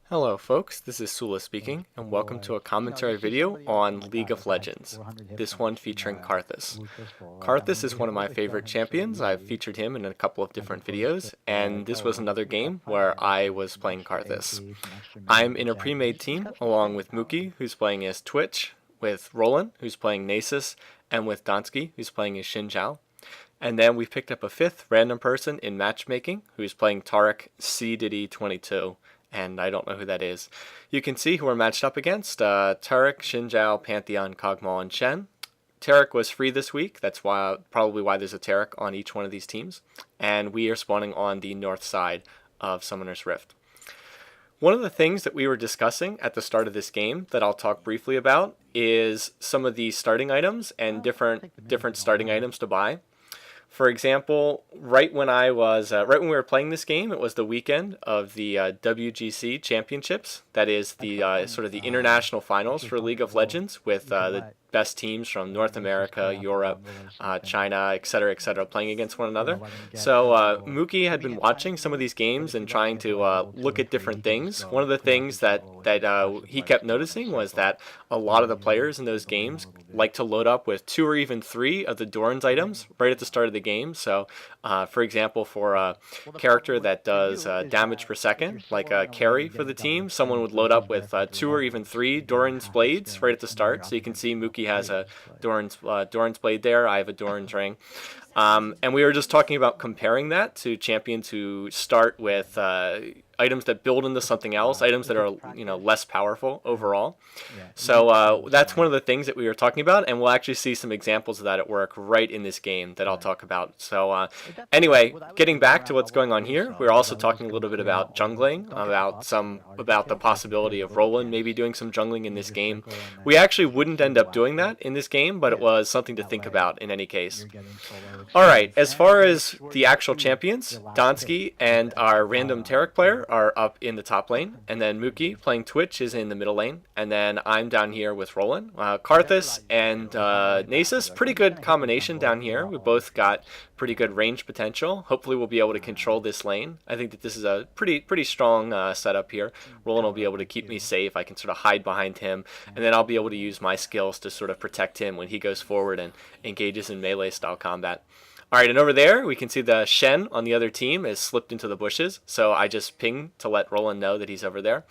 Hello folks, this is Sula speaking, and welcome to a commentary video on League of Legends, this one featuring Karthus. Karthus is one of my favorite champions. I've featured him in a couple of different videos, and this was another game where I was playing Karthus. I'm in a pre-made team along with Mookie, who's playing as Twitch, with Roland, who's playing Nasus, and with Donsky, who's playing as Xin Zhao. And then we picked up a fifth random person in matchmaking, who's playing Tarek C22. And I don't know who that is. You can see who we're matched up against. Tarek, Xin Zhao, Pantheon, Kog'Maw, and Shen. Tarek was free this week. That's probably why there's a Tarek on each one of these teams. And we are spawning on the north side of Summoner's Rift. One of the things that we were discussing at the start of this game that I'll talk briefly about is some of the starting items and different starting items to buy. For example, right when we were playing this game, it was the weekend of the WGC Championships. That is the sort of the international finals for League of Legends, with the best teams from North America, Europe, China, etc., playing against one another. So Mookie had been watching some of these games and trying to look at different things. One of the things that he kept noticing was that a lot of the players in those games like to load up with 2 or even 3 of the Doran's items right at the start of the game. So, for example, for a character that does damage per second, like a carry for the team, someone would load up with 2 or even 3 Doran's blades right at the start. So you can see Mookie has a Doran's blade there. I have a Doran's ring. And we were just talking about comparing that to champions who start with items that build into something else, items that are less powerful overall. So that's one of the things that we were talking about, and we'll actually see some examples of that at work right in this game that I'll talk about. So anyway, getting back to what's going on here, we're also talking a little bit about jungling, about the possibility of Roland maybe doing some jungling in this game. We actually wouldn't end up doing that in this game, but it was something to think about in any case. Alright, as far as the actual champions, Donsky and our random Tarek player are up in the top lane, and then Mookie playing Twitch is in the middle lane, and then I'm down here with Roland. Karthus and Nasus, pretty good combination down here. We both got pretty good range potential. Hopefully we'll be able to control this lane. I think that this is a pretty strong setup here. Roland will be able to keep me safe. I can sort of hide behind him, and then I'll be able to use my skills to sort of protect him when he goes forward and engages in melee style combat. Alright, and over there, we can see the Shen on the other team is slipped into the bushes, so I just ping to let Roland know that he's over there.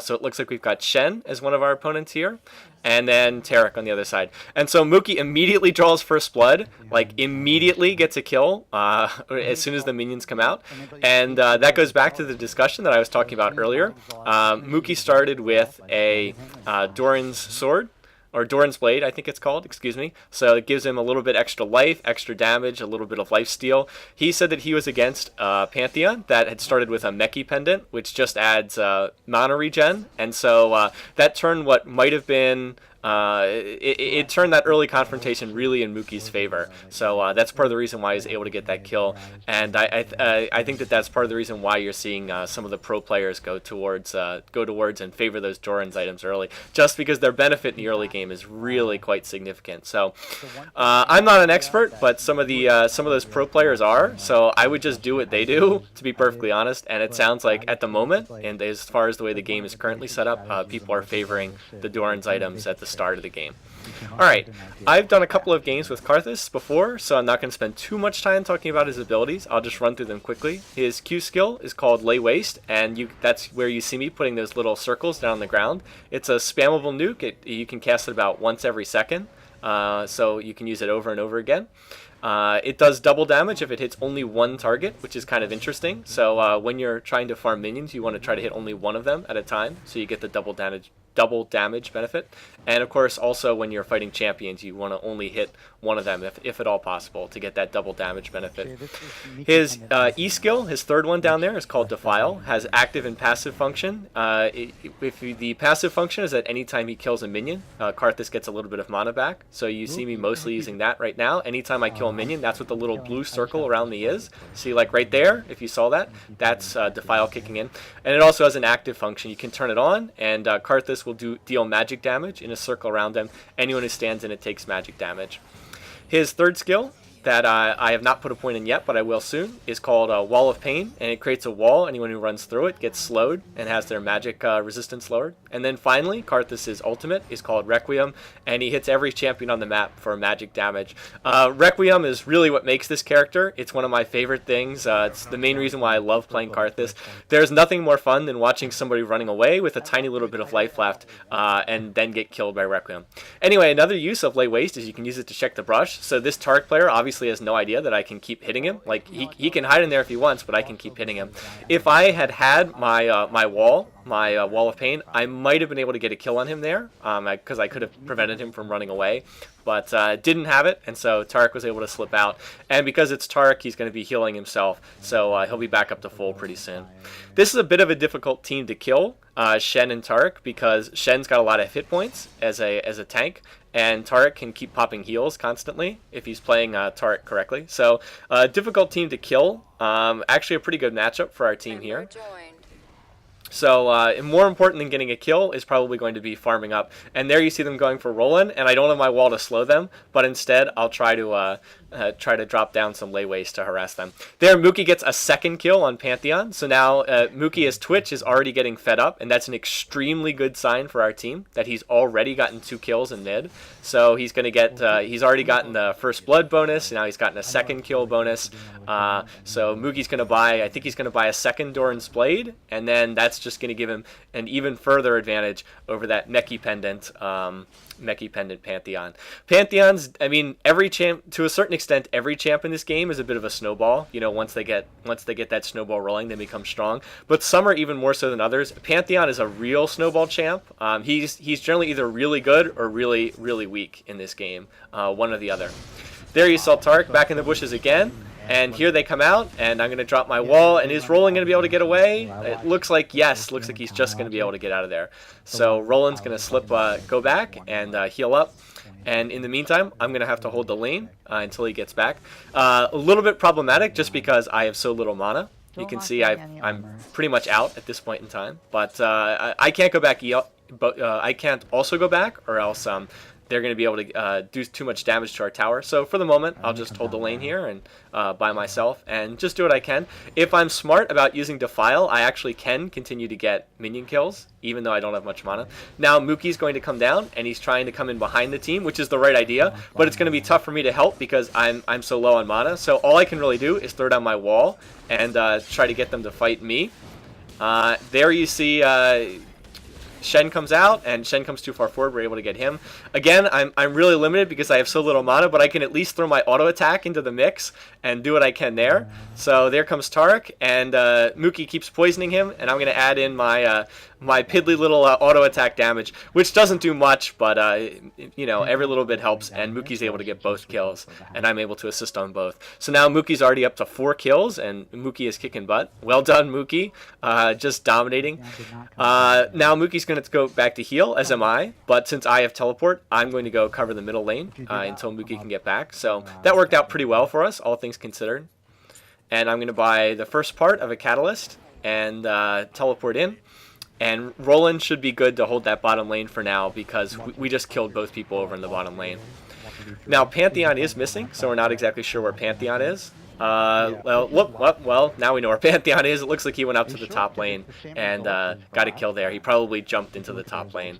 So it looks like we've got Shen as one of our opponents here, and then Tarek on the other side. And so Mookie immediately draws first blood, like immediately gets a kill as soon as the minions come out. And that goes back to the discussion that I was talking about earlier. Mookie started with a Doran's sword, or Doran's Blade, I think it's called, excuse me. So it gives him a little bit extra life, extra damage, a little bit of life steal. He said that he was against Pantheon that had started with a Meki Pendant, which just adds mana regen. And so that turned what might have been... It turned that early confrontation really in Mookie's favor. So that's part of the reason why he's able to get that kill. And I think that that's part of the reason why you're seeing some of the pro players go towards and favor those Doran's items early, just because their benefit in the early game is really quite significant. So I'm not an expert, but some of those pro players are. So I would just do what they do, to be perfectly honest. And it sounds like at the moment, and as far as the way the game is currently set up, people are favoring the Doran's items at the start of the game. Alright, I've done a couple of games with Karthus before, so I'm not going to spend too much time talking about his abilities. I'll just run through them quickly. His Q skill is called Lay Waste, and that's where you see me putting those little circles down on the ground. It's a spammable nuke. You can cast it about once every second, so you can use it over and over again. It does double damage if it hits only one target, which is kind of interesting. So when you're trying to farm minions, you want to try to hit only one of them at a time, so you get the double damage benefit. And of course, also when you're fighting champions, you want to only hit one of them, if at all possible, to get that double damage benefit. His E skill, his third one down there, is called Defile, has active and passive function. If the passive function is at any time he kills a minion, Karthus gets a little bit of mana back. So you see me mostly using that right now. Anytime I kill a minion, that's what the little blue circle around me is. See, like right there, if you saw that, that's Defile kicking in. And it also has an active function. You can turn it on, and Karthus will deal magic damage in a circle around them. Anyone who stands in it takes magic damage. His third skill that I have not put a point in yet, but I will soon, is called Wall of Pain, and it creates a wall. Anyone who runs through it gets slowed and has their magic resistance lowered. And then finally, Karthus' ultimate is called Requiem, and he hits every champion on the map for magic damage. Requiem is really what makes this character. It's one of my favorite things. It's the main reason why I love playing Karthus. There's nothing more fun than watching somebody running away with a tiny little bit of life left and then get killed by Requiem. Anyway, another use of Lay Waste is you can use it to check the brush. So this Tark player obviously has no idea that I can keep hitting him. Like, he can hide in there if he wants, but I can keep hitting him. If I had my my wall of pain, I might have been able to get a kill on him there, because I could have prevented him from running away, but didn't have it, and so Tark was able to slip out. And because it's Tark, he's going to be healing himself, so he'll be back up to full pretty soon. This is a bit of a difficult team to kill, Shen and Tark, because Shen's got a lot of hit points as a tank, and Tark can keep popping heals constantly if he's playing Tark correctly. So difficult team to kill. Actually a pretty good matchup for our team here. So more important than getting a kill is probably going to be farming up. And there you see them going for Roland, and I don't have my wall to slow them, but instead I'll try to drop down some Lay Waste to harass them. There, Mookie gets a second kill on Pantheon. So now Mookie's Twitch is already getting fed up, and that's an extremely good sign for our team that he's already gotten 2 kills in mid. So he's going to get, he's already gotten the first blood bonus, now he's gotten a second kill bonus. So Mookie's going to buy, I think he's going to buy a second Doran's Blade, and then that's just going to give him an even further advantage over that Meki Pendant Pantheon. Pantheons, I mean, every champ, to a certain extent, every champ in this game is a bit of a snowball. You know, once they get that snowball rolling, they become strong. But some are even more so than others. Pantheon is a real snowball champ. He's generally either really good or really, really weak in this game, one or the other. There you saw Tark back in the bushes again. And here they come out, and I'm going to drop my wall, and is Roland going to be able to get away? It looks like yes, looks like he's just going to be able to get out of there. So Roland's going to slip, go back and heal up. And in the meantime, I'm going to have to hold the lane until he gets back. A little bit problematic just because I have so little mana. You can see I'm pretty much out at this point in time. But I can't go back, but I can't also go back, or else they're going to be able to do too much damage to our tower. So for the moment, I'll just hold the lane here and by myself and just do what I can. If I'm smart about using Defile, I actually can continue to get minion kills, even though I don't have much mana. Now Mookie's going to come down, and he's trying to come in behind the team, which is the right idea, but it's going to be tough for me to help because I'm so low on mana. So all I can really do is throw down my wall and try to get them to fight me. There you see Shen comes out, and Shen comes too far forward. We're able to get him. Again, I'm really limited because I have so little mana, but I can at least throw my auto attack into the mix and do what I can there. So there comes Tark, and Mookie keeps poisoning him, and I'm going to add in my my piddly little auto attack damage, which doesn't do much, but you know, every little bit helps, and Mookie's able to get both kills, and I'm able to assist on both. So now Mookie's already up to 4 kills, and Mookie is kicking butt. Well done, Mookie. Just dominating. Now Mookie's going to go back to heal, as am I, but since I have teleport, I'm going to go cover the middle lane until Mookie can get back. So that worked out pretty well for us, all things considered. And I'm going to buy the first part of a catalyst and teleport in. And Roland should be good to hold that bottom lane for now because we just killed both people over in the bottom lane. Now Pantheon is missing, so we're not exactly sure where Pantheon is. Well, now we know where Pantheon is. It looks like he went up to the top lane and got a kill there. He probably jumped into the top lane,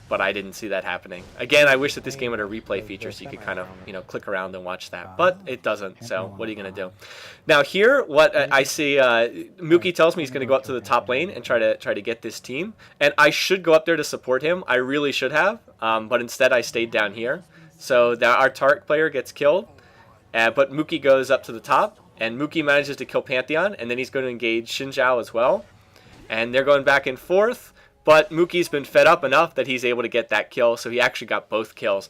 but I didn't see that happening. Again, I wish that this game had a replay feature so you could kind of, you know, click around and watch that, but it doesn't. So what are you going to do? Now here, what I see, Mookie tells me he's going to go up to the top lane and try to get this team, and I should go up there to support him. I really should have, but instead I stayed down here. So our Tark player gets killed. But Mookie goes up to the top, and Mookie manages to kill Pantheon, and then he's going to engage Xin Zhao as well. And they're going back and forth, but Mookie's been fed up enough that he's able to get that kill, so he actually got both kills.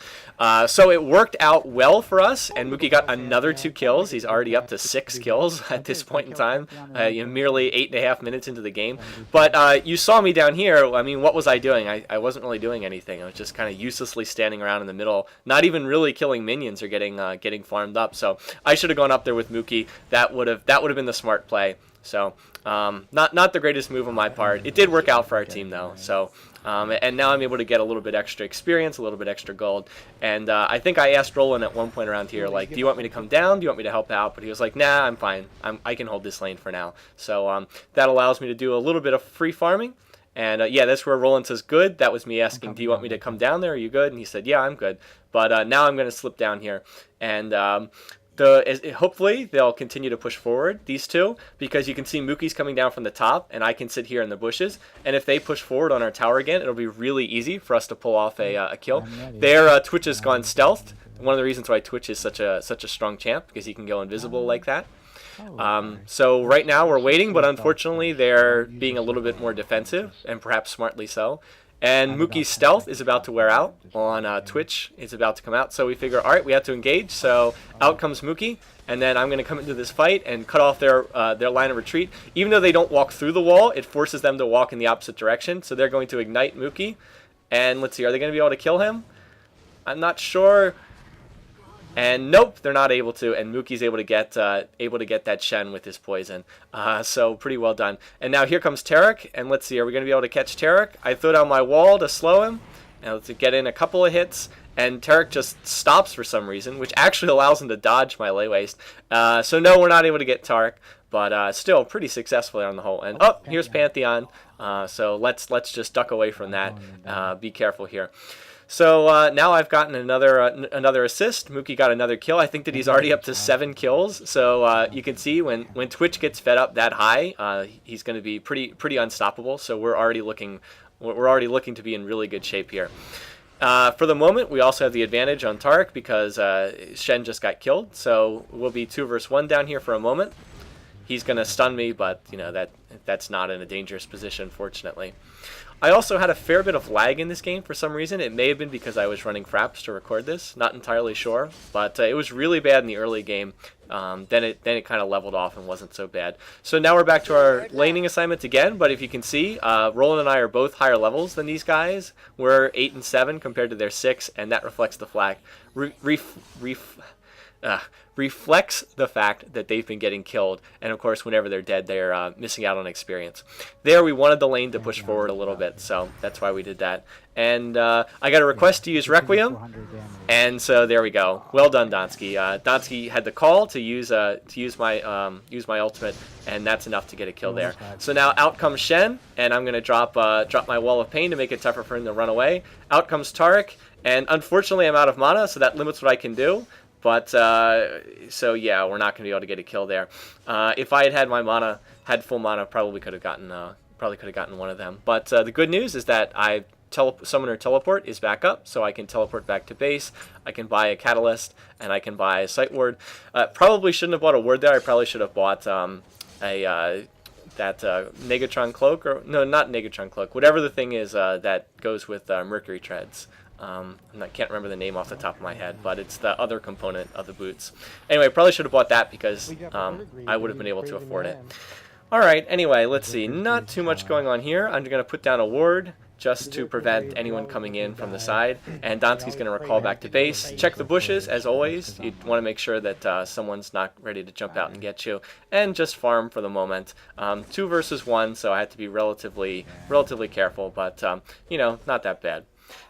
So it worked out well for us, and Mookie got another 2 kills. He's already up to 6 kills at this point in time, merely 8.5 minutes into the game. But you saw me down here. I mean, what was I doing? I wasn't really doing anything. I was just kind of uselessly standing around in the middle, not even really killing minions or getting farmed up. So I should have gone up there with Mookie. That would have been the smart play. So not the greatest move on my part. It did work out for our team though. So and now I'm able to get a little bit extra experience, a little bit extra gold. And I think I asked Roland at one point around here, like, do you want me to come down? Do you want me to help out? But he was like, nah, I'm fine. I can hold this lane for now. So that allows me to do a little bit of free farming. And yeah, that's where Roland says, good. That was me asking, do you want me to come down there? Are you good? And he said, yeah, I'm good. But now I'm going to slip down here. And hopefully they'll continue to push forward, these two, because you can see Mookie's coming down from the top, and I can sit here in the bushes. And if they push forward on our tower again, it'll be really easy for us to pull off a kill. Their Twitch has gone stealthed. One of the reasons why Twitch is such a strong champ, because he can go invisible like that. So right now we're waiting, but unfortunately they're being a little bit more defensive, and perhaps smartly so. And Mookie's stealth is about to wear out on Twitch. It's about to come out, so we figure, all right, we have to engage. So out comes Mookie, and then I'm going to come into this fight and cut off their line of retreat. Even though they don't walk through the wall, it forces them to walk in the opposite direction. So they're going to ignite Mookie, and let's see, are they going to be able to kill him? I'm not sure. And nope, they're not able to, and Mookie's able to get that Shen with his poison. So pretty well done. And now here comes Tarek, and let's see, are we going to be able to catch Tarek? I threw down my wall to slow him, and to get in a couple of hits, and Tarek just stops for some reason, which actually allows him to dodge my lay waste. So no, we're not able to get Tarek, but still pretty successfully on the whole. And oh, here's Pantheon. So let's just duck away from that. Be careful here. So now I've gotten another assist. Mookie got another kill. I think that he's already up to 7 kills. So you can see when Twitch gets fed up that high, he's going to be pretty unstoppable. So we're already looking to be in really good shape here. For the moment, we also have the advantage on Tarek because Shen just got killed. So we'll be 2 versus 1 down here for a moment. He's going to stun me, but you know that's not in a dangerous position, fortunately. I also had a fair bit of lag in this game for some reason. It may have been because I was running fraps to record this. Not entirely sure, but it was really bad in the early game. Then it kind of leveled off and wasn't so bad. So now we're back to our laning assignment again. But if you can see, Roland and I are both higher levels than these guys. We're 8 and 7 compared to their 6, and that reflects the fact. Reflects the fact that they've been getting killed, and of course whenever they're dead they're missing out on experience. There we wanted the lane to push forward a little bit, so that's why we did that. And I got a request to use Requiem, and so there we go. Well done, Donsky. Donsky had the call to use my ultimate, and that's enough to get a kill there. So now out comes Shen, and I'm gonna drop my Wall of Pain to make it tougher for him to run away. Out comes Tarek, and unfortunately I'm out of mana, so that limits what I can do. But so yeah, we're not gonna be able to get a kill there. If I had my mana, had full mana, probably could have gotten one of them. But the good news is that Summoner Teleport is back up, so I can teleport back to base. I can buy a Catalyst, and I can buy a Sight Ward. Probably shouldn't have bought a Ward there. I probably should have bought that Negatron Cloak, or no, not Negatron Cloak. Whatever the thing is that goes with Mercury Treads. I can't remember the name off the top of my head, but it's the other component of the boots. Anyway, probably should have bought that because I would have been able to afford it. Alright, anyway, let's see. Not too much going on here. I'm going to put down a ward just to prevent anyone coming in from the side. And Donsky's going to recall back to base. Check the bushes, as always. You want to make sure that someone's not ready to jump out and get you. And just farm for the moment. 2 versus 1, so I had to be relatively careful, but, you know, not that bad.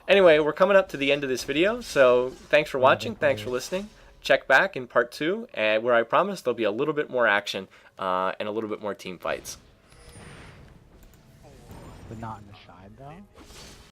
Anyway, we're coming up to the end of this video, so thanks for watching, thanks for listening. Check back in part 2, where I promise there'll be a little bit more action and a little bit more team fights. But not in the